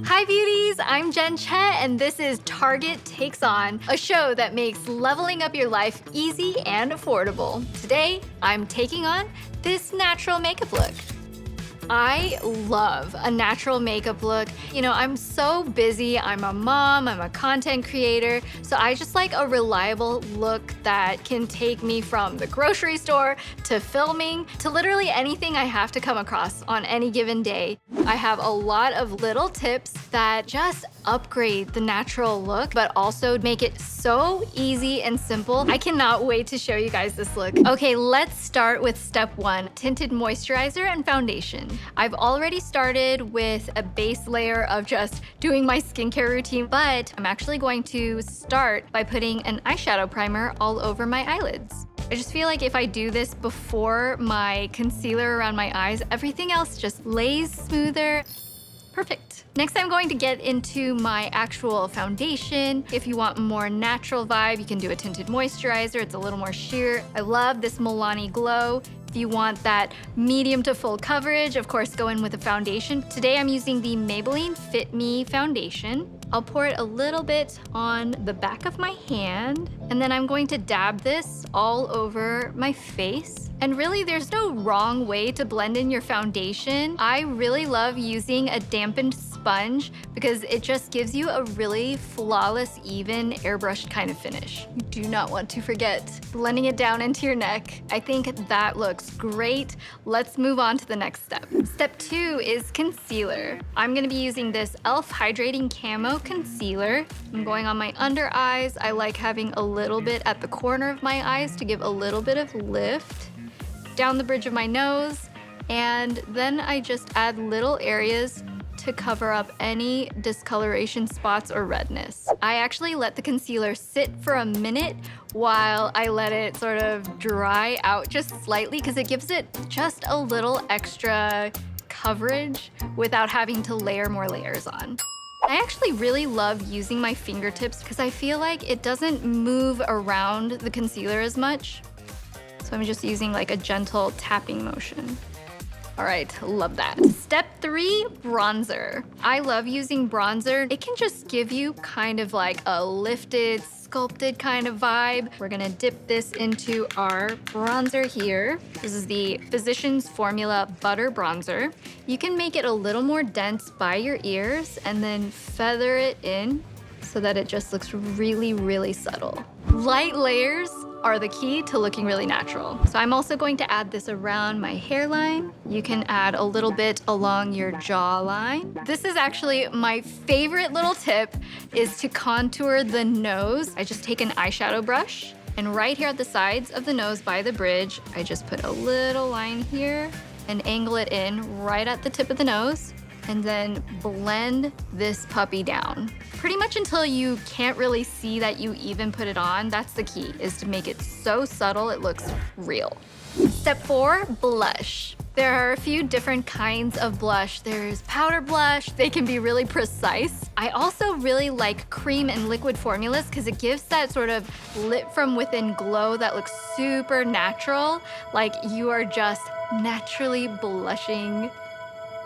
Hi beauties, I'm Chae and this is Target Takes On, a show that makes leveling up your life easy and affordable. Today, I'm taking on this natural makeup look. I love a natural makeup look. You know, I'm so busy. I'm a mom, I'm a content creator, so I just like a reliable look that can take me from the grocery store to filming to literally anything I have to come across on any given day. I have a lot of little tips that just upgrade the natural look, but also make it so easy and simple. I cannot wait to show you guys this look. Okay, let's start with step 1, tinted moisturizer and foundation. I've already started with a base layer of just doing my skincare routine, but I'm actually going to start by putting an eyeshadow primer all over my eyelids. I just feel like if I do this before my concealer around my eyes, everything else just lays smoother. Perfect. Next, I'm going to get into my actual foundation. If you want a more natural vibe, you can do a tinted moisturizer. It's a little more sheer. I love this Milani Glow. If you want that medium to full coverage, of course, go in with a foundation. Today, I'm using the Maybelline Fit Me foundation. I'll pour it a little bit on the back of my hand, and then I'm going to dab this all over my face. And really, there's no wrong way to blend in your foundation. I really love using a dampened sponge because it just gives you a really flawless, even airbrushed kind of finish. You do not want to forget blending it down into your neck. I think that looks great. Let's move on to the next step. Step 2 is concealer. I'm gonna be using this e.l.f. Hydrating Camo Concealer. I'm going on my under eyes. I like having a little bit at the corner of my eyes to give a little bit of lift. Down the bridge of my nose, and then I just add little areas to cover up any discoloration spots or redness. I actually let the concealer sit for a minute while I let it sort of dry out just slightly because it gives it just a little extra coverage without having to layer more layers on. I actually really love using my fingertips because I feel like it doesn't move around the concealer as much. So I'm just using like a gentle tapping motion. All right, love that. Step 3, bronzer. I love using bronzer. It can just give you kind of like a lifted, sculpted kind of vibe. We're gonna dip this into our bronzer here. This is the Physicians Formula Butter Bronzer. You can make it a little more dense by your ears and then feather it in so that it just looks really, really subtle. Light layers are the key to looking really natural. So I'm also going to add this around my hairline. You can add a little bit along your jawline. This is actually my favorite little tip, is to contour the nose. I just take an eyeshadow brush, and right here at the sides of the nose by the bridge, I just put a little line here and angle it in right at the tip of the nose, and then blend this puppy down. Pretty much until you can't really see that you even put it on. That's the key, is to make it so subtle it looks real. Step 4, blush. There are a few different kinds of blush. There's powder blush, they can be really precise. I also really like cream and liquid formulas because it gives that sort of lit from within glow that looks super natural, like you are just naturally blushing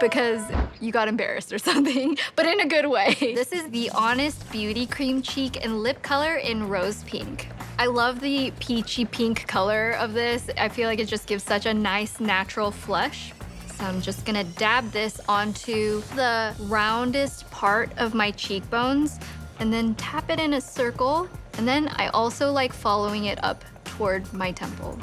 because you got embarrassed or something, but in a good way. This is the Honest Beauty Cream Cheek and Lip Color in Rose Pink. I love the peachy pink color of this. I feel like it just gives such a nice natural flush. So I'm just gonna dab this onto the roundest part of my cheekbones and then tap it in a circle. And then I also like following it up toward my temple.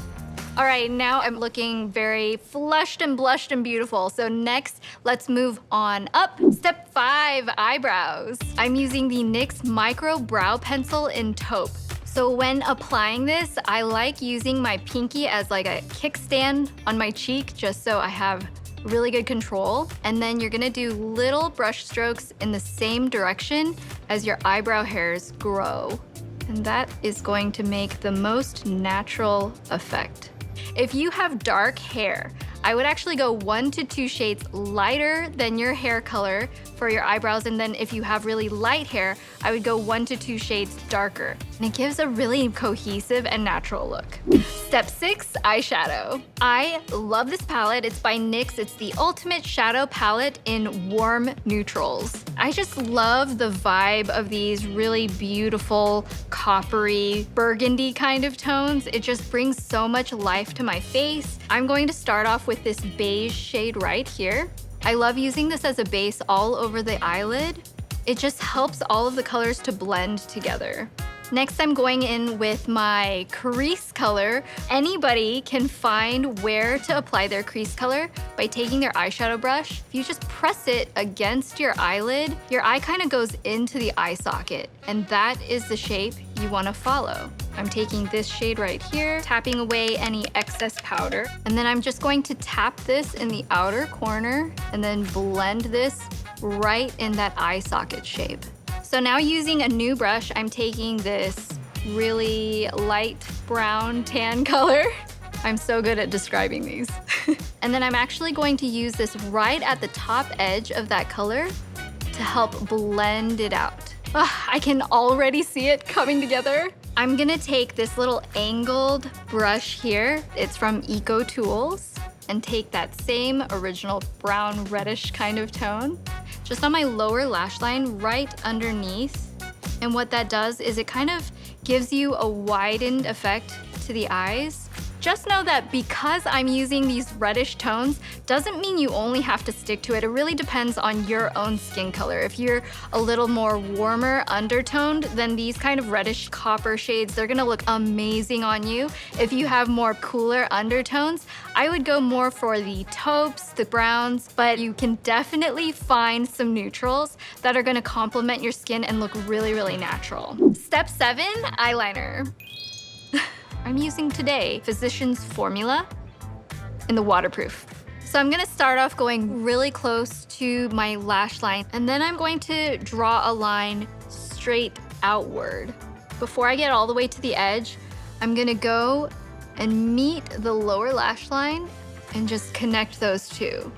All right, now I'm looking very flushed and blushed and beautiful. So next, let's move on up. Step 5, eyebrows. I'm using the NYX Micro Brow Pencil in Taupe. So when applying this, I like using my pinky as like a kickstand on my cheek, just so I have really good control. And then you're gonna do little brush strokes in the same direction as your eyebrow hairs grow. And that is going to make the most natural effect. If you have dark hair, I would actually go 1 to 2 shades lighter than your hair color for your eyebrows, and then if you have really light hair, I would go 1 to 2 shades darker. And it gives a really cohesive and natural look. Step 6, eyeshadow. I love this palette. It's by NYX. It's the ultimate shadow palette in warm neutrals. I just love the vibe of these really beautiful, coppery, burgundy kind of tones. It just brings so much life to my face. I'm going to start off with this beige shade right here. I love using this as a base all over the eyelid. It just helps all of the colors to blend together. Next, I'm going in with my crease color. Anybody can find where to apply their crease color by taking their eyeshadow brush. If you just press it against your eyelid, your eye kind of goes into the eye socket, and that is the shape you want to follow. I'm taking this shade right here, tapping away any excess powder, and then I'm just going to tap this in the outer corner and then blend this right in that eye socket shape. So now using a new brush, I'm taking this really light brown tan color. I'm so good at describing these. And then I'm actually going to use this right at the top edge of that color to help blend it out. I can already see it coming together. I'm gonna take this little angled brush here. It's from Eco Tools, and take that same original brown reddish kind of tone just on my lower lash line right underneath. And what that does is it kind of gives you a widened effect to the eyes. Just know that because I'm using these reddish tones doesn't mean you only have to stick to it. It really depends on your own skin color. If you're a little more warmer undertoned, then these kind of reddish copper shades, they're gonna look amazing on you. If you have more cooler undertones, I would go more for the taupes, the browns, but you can definitely find some neutrals that are gonna complement your skin and look really, really natural. Step 7, eyeliner. I'm using today Physicians Formula in the waterproof. So I'm gonna start off going really close to my lash line, and then I'm going to draw a line straight outward. Before I get all the way to the edge, I'm gonna go and meet the lower lash line and just connect those two.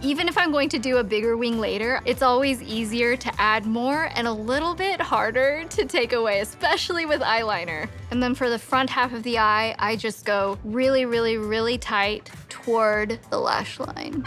Even if I'm going to do a bigger wing later, it's always easier to add more and a little bit harder to take away, especially with eyeliner. And then for the front half of the eye, I just go really, really, really tight toward the lash line.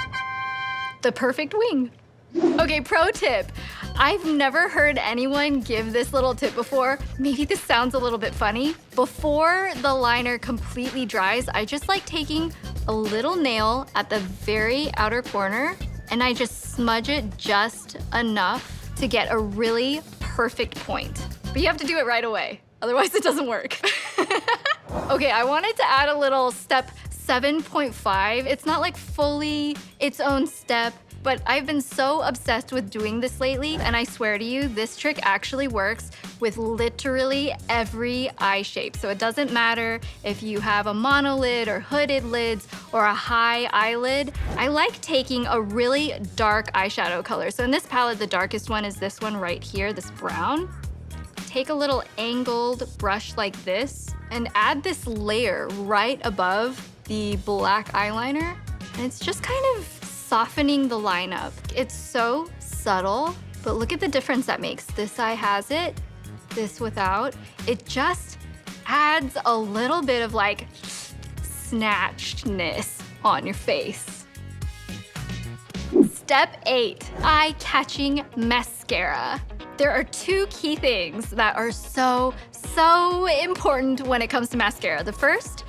The perfect wing. Okay, pro tip. I've never heard anyone give this little tip before. Maybe this sounds a little bit funny. Before the liner completely dries, I just like taking a little nail at the very outer corner, and I just smudge it just enough to get a really perfect point. But you have to do it right away, otherwise it doesn't work. Okay, I wanted to add a little step 7.5. It's not like fully its own step, but I've been so obsessed with doing this lately, and I swear to you, this trick actually works with literally every eye shape. So it doesn't matter if you have a monolid or hooded lids or a high eyelid. I like taking a really dark eyeshadow color. So in this palette, the darkest one is this one right here, this brown. Take a little angled brush like this and add this layer right above the black eyeliner. And it's just kind of softening the line up. It's so subtle, but look at the difference that makes. This eye has it, this without. It just adds a little bit of like snatchedness on your face. Step 8, eye-catching mascara. There are 2 key things that are so important when it comes to mascara. The first,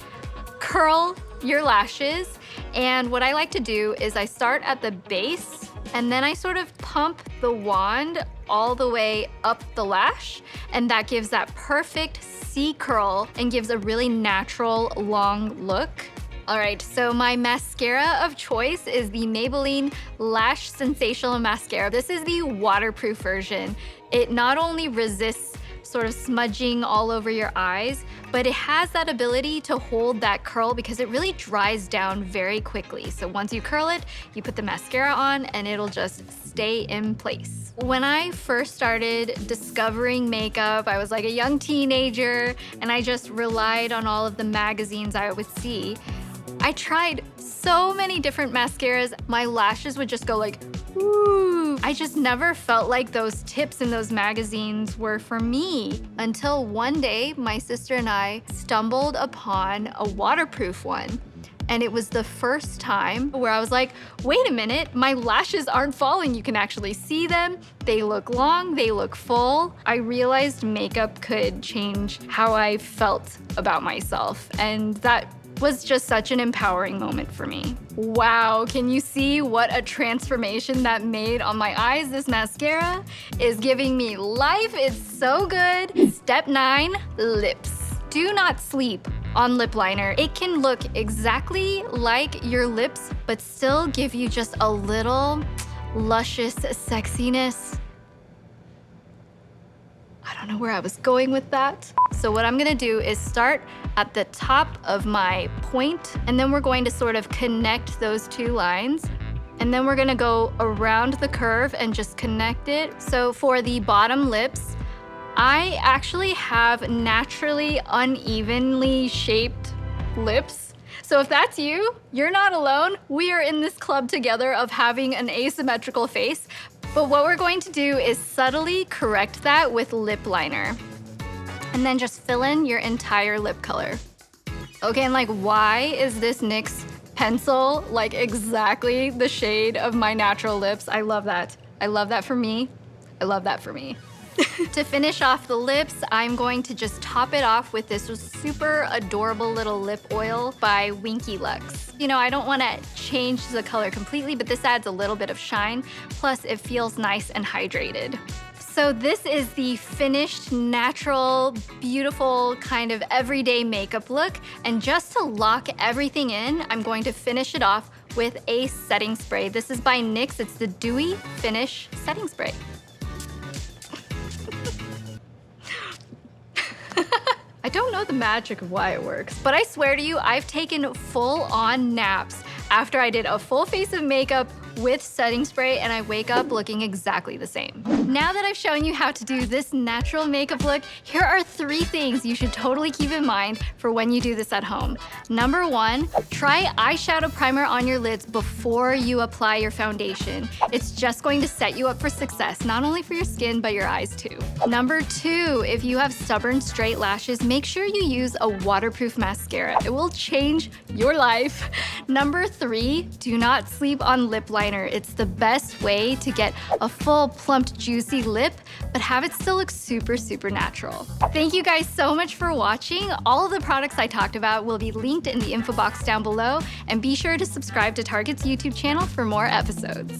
curl your lashes. And what I like to do is I start at the base and then I sort of pump the wand all the way up the lash, and that gives that perfect C curl and gives a really natural long look. All right, so my mascara of choice is the Maybelline Lash Sensational Mascara. This is the waterproof version. It not only resists sort of smudging all over your eyes, but it has that ability to hold that curl because it really dries down very quickly. So once you curl it, you put the mascara on and it'll just stay in place. When I first started discovering makeup, I was like a young teenager and I just relied on all of the magazines I would see. I tried so many different mascaras, my lashes would just go like Ooh, I just never felt like those tips in those magazines were for me until one day my sister and I stumbled upon a waterproof one. And it was the first time where I was like, wait a minute, my lashes aren't falling. You can actually see them. They look long, they look full. I realized makeup could change how I felt about myself. And that was just such an empowering moment for me. Wow, can you see what a transformation that made on my eyes? This mascara is giving me life. It's so good. Step 9, lips. Do not sleep on lip liner. It can look exactly like your lips, but still give you just a little luscious sexiness. I don't know where I was going with that. So what I'm gonna do is start at the top of my point, and then we're going to sort of connect those two lines. And then we're gonna go around the curve and just connect it. So for the bottom lips, I actually have naturally unevenly shaped lips. So if that's you, you're not alone. We are in this club together of having an asymmetrical face. But what we're going to do is subtly correct that with lip liner. And then just fill in your entire lip color. Okay, and like, why is this NYX pencil like exactly the shade of my natural lips? I love that. I love that for me. I love that for me. To finish off the lips, I'm going to just top it off with this super adorable little lip oil by Winky Lux. You know, I don't want to change the color completely, but this adds a little bit of shine. Plus, it feels nice and hydrated. So this is the finished, natural, beautiful, kind of everyday makeup look. And just to lock everything in, I'm going to finish it off with a setting spray. This is by NYX. It's the Dewy Finish Setting Spray. I don't know the magic of why it works, but I swear to you, I've taken full-on naps after I did a full face of makeup with setting spray, and I wake up looking exactly the same. Now that I've shown you how to do this natural makeup look, here are 3 things you should totally keep in mind for when you do this at home. Number 1, try eyeshadow primer on your lids before you apply your foundation. It's just going to set you up for success, not only for your skin, but your eyes too. Number 2, if you have stubborn straight lashes, make sure you use a waterproof mascara. It will change your life. Number 3, do not sleep on lip liner. It's the best way to get a full, plumped, juicy lip, but have it still look super, super natural. Thank you guys so much for watching. All of the products I talked about will be linked in the info box down below, and be sure to subscribe to Target's YouTube channel for more episodes.